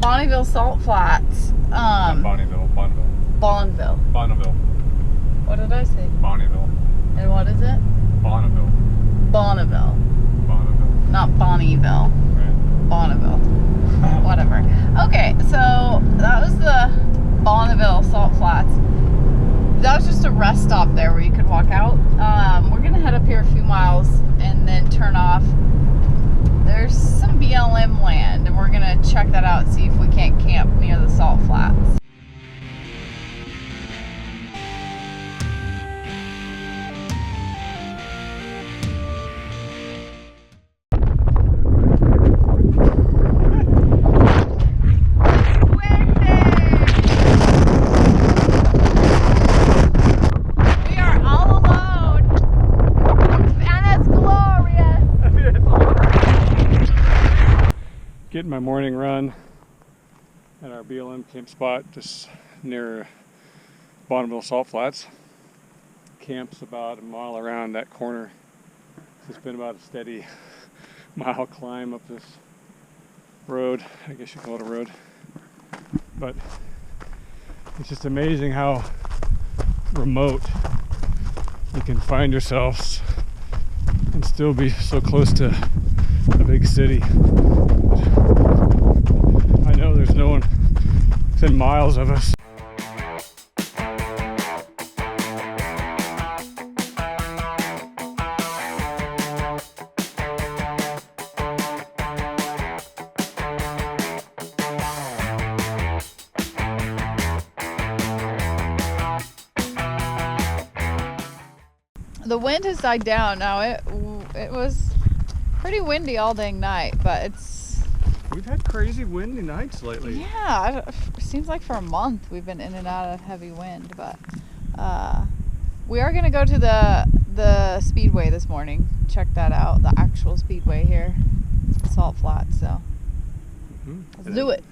Bonneville Salt Flats. Bonneville. Bonneville. Bonneville. What did I say? Bonneville. And what is it? Bonneville. Bonneville. Bonneville. Not Bonneville. Right. Bonneville. Whatever. Okay, so that was the Bonneville Salt Flats. That was just a rest stop there where you could walk out. We're gonna head up here a few miles and then turn off. There's some BLM land and we're gonna check that out and see if we can't camp near the salt flats. Getting my morning run at our BLM camp spot just near Bonneville Salt Flats. Camp's about a mile around that corner. So it's been about a steady mile climb up this road. I guess you call it a road. But it's just amazing how remote you can find yourselves and still be so close to a big city. I know there's no one within miles of us. The wind has died down now. It was pretty windy all dang night, but We've had crazy windy nights lately. Yeah, it seems like for a month we've been in and out of heavy wind, but we are going to go to the speedway this morning. Check that out, the actual speedway here, Salt Flats, so let's do it.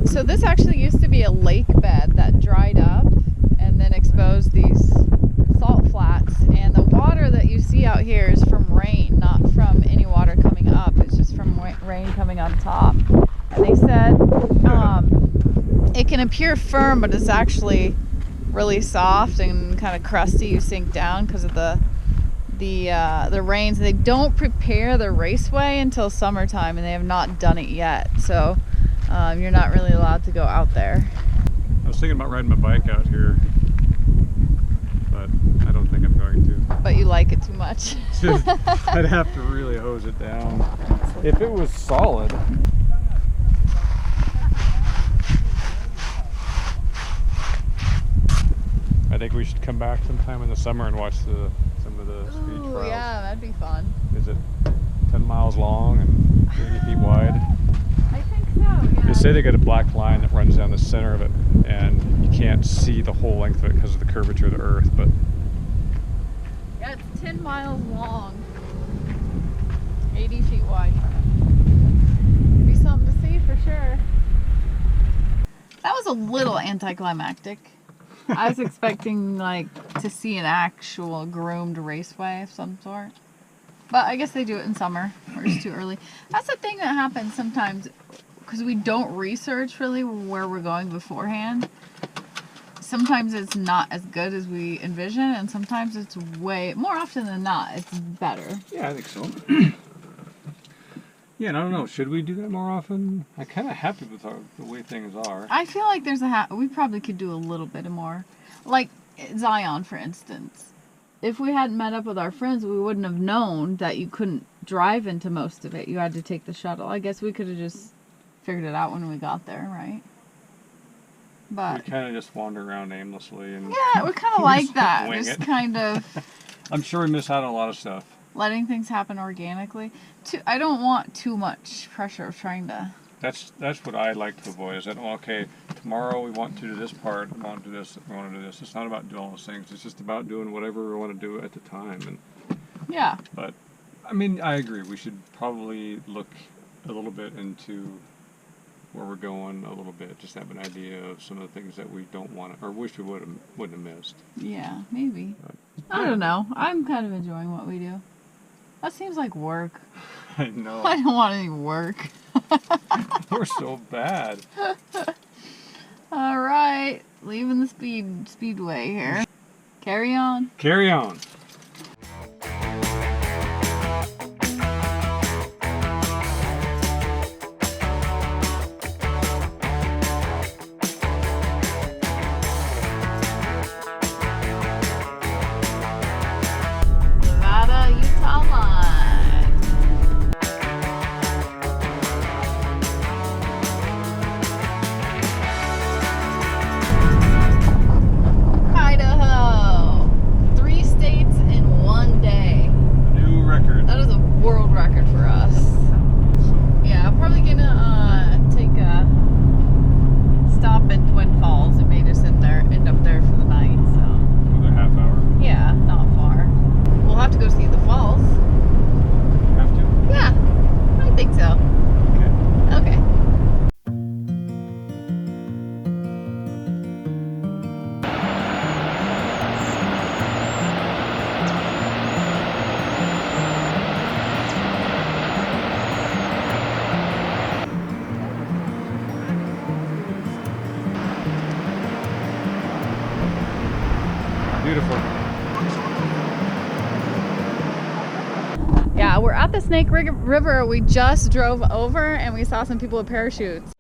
So this actually used to be a lake bed that dried up and then exposed these salt flats, and the water that you see out here is from rain, not from any water coming up. It's just from rain coming on top. And they said it can appear firm, but it's actually really soft and kind of crusty. You sink down because of the rains. They don't prepare the raceway until summertime, and they have not done it yet. So you're not really allowed to go out there. I was thinking about riding my bike out here, but I don't think I'm going to. But you like it too much. I'd have to really hose it down. If it was solid. I think we should come back sometime in the summer and watch some of the speed trials. Yeah, that'd be fun. Is it 10 miles long and 30 feet wide? I think so, yeah. They say they got a black line that runs down the center of it, and you can't see the whole length of it because of the curvature of the earth, but yeah, it's 10 miles long, 80 feet wide. Be something to see for sure. That was a little anticlimactic. I was expecting to see an actual groomed raceway of some sort. But I guess they do it in summer, or it's too early. That's the thing that happens sometimes, because we don't research really where we're going beforehand. Sometimes it's not as good as we envision, and sometimes it's more often than not, it's better. yeah, I think so. Yeah, and I don't know, should we do that more often? I'm kind of happy with the way things are. I feel like we probably could do a little bit more. Like Zion, for instance. If we hadn't met up with our friends, we wouldn't have known that you couldn't drive into most of it. You had to take the shuttle. I guess we could have just figured it out when we got there, right? But we kind of just wander around aimlessly and yeah, we kind of like that. wing Just it. kind of I'm sure we miss out on a lot of stuff. letting things happen organically. I don't want too much pressure of trying to. That's what I like to avoid. Is that, well, okay, tomorrow we want to do this part, we want to do this, we want to do this. It's not about doing all those things. It's just about doing whatever we want to do at the time. And Yeah. but I mean, I agree. We should probably look a little bit into where we're going a little bit. Just have an idea of some of the things that we don't want to, or wish we wouldn't have missed. Yeah, maybe. But, I don't know. I'm kind of enjoying what we do. That seems like work. I know. I don't want any work. We're so bad. All right, leaving the speedway here. Carry on. Carry on. Nevada, Utah line. Idaho. 3 states in one day. New record. That is a world record for us. Yeah, I'm probably gonna take a stop in Twin Falls and maybe just end up there for the night. So Another half hour. yeah, not far. We'll have to go see the falls. Have to? Yeah, I think so. Okay. Okay. Beautiful. Yeah, we're at the Snake River. We just drove over and we saw some people with parachutes.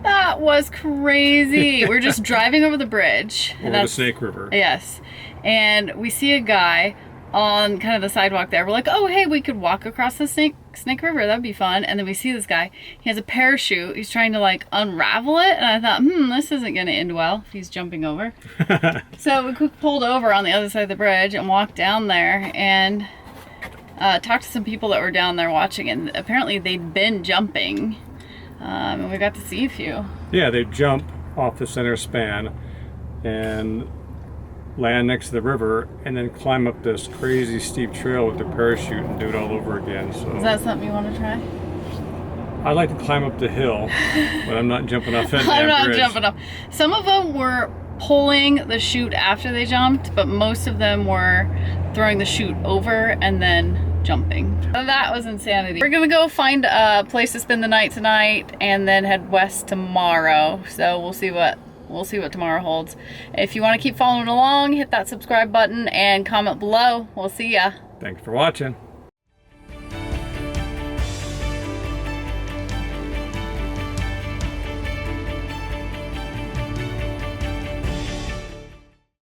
That was crazy. We're just driving over the bridge. Over the Snake River. Yes. And we see a guy on kind of the sidewalk there. We're like, oh, hey, we could walk across the Snake River. That'd be fun. And then we see this guy. He has a parachute. He's trying to like unravel it. And I thought, this isn't going to end well if he's jumping over. So we pulled over on the other side of the bridge and walked down there and talked to some people that were down there watching. And apparently they'd been jumping. And we got to see a few. Yeah, they jump off the center span and land next to the river and then climb up this crazy steep trail with their parachute and do it all over again. So Is that something you want to try? I like to climb up the hill, but I'm not jumping off that I'm damn not bridge. jumping off. Some of them were pulling the chute after they jumped, but most of them were throwing the chute over and then jumping. That was insanity. We're gonna go find a place to spend the night tonight and then head west tomorrow. So we'll see what tomorrow holds. If you want to keep following along, hit that subscribe button and comment below. We'll see ya. Thanks for watching.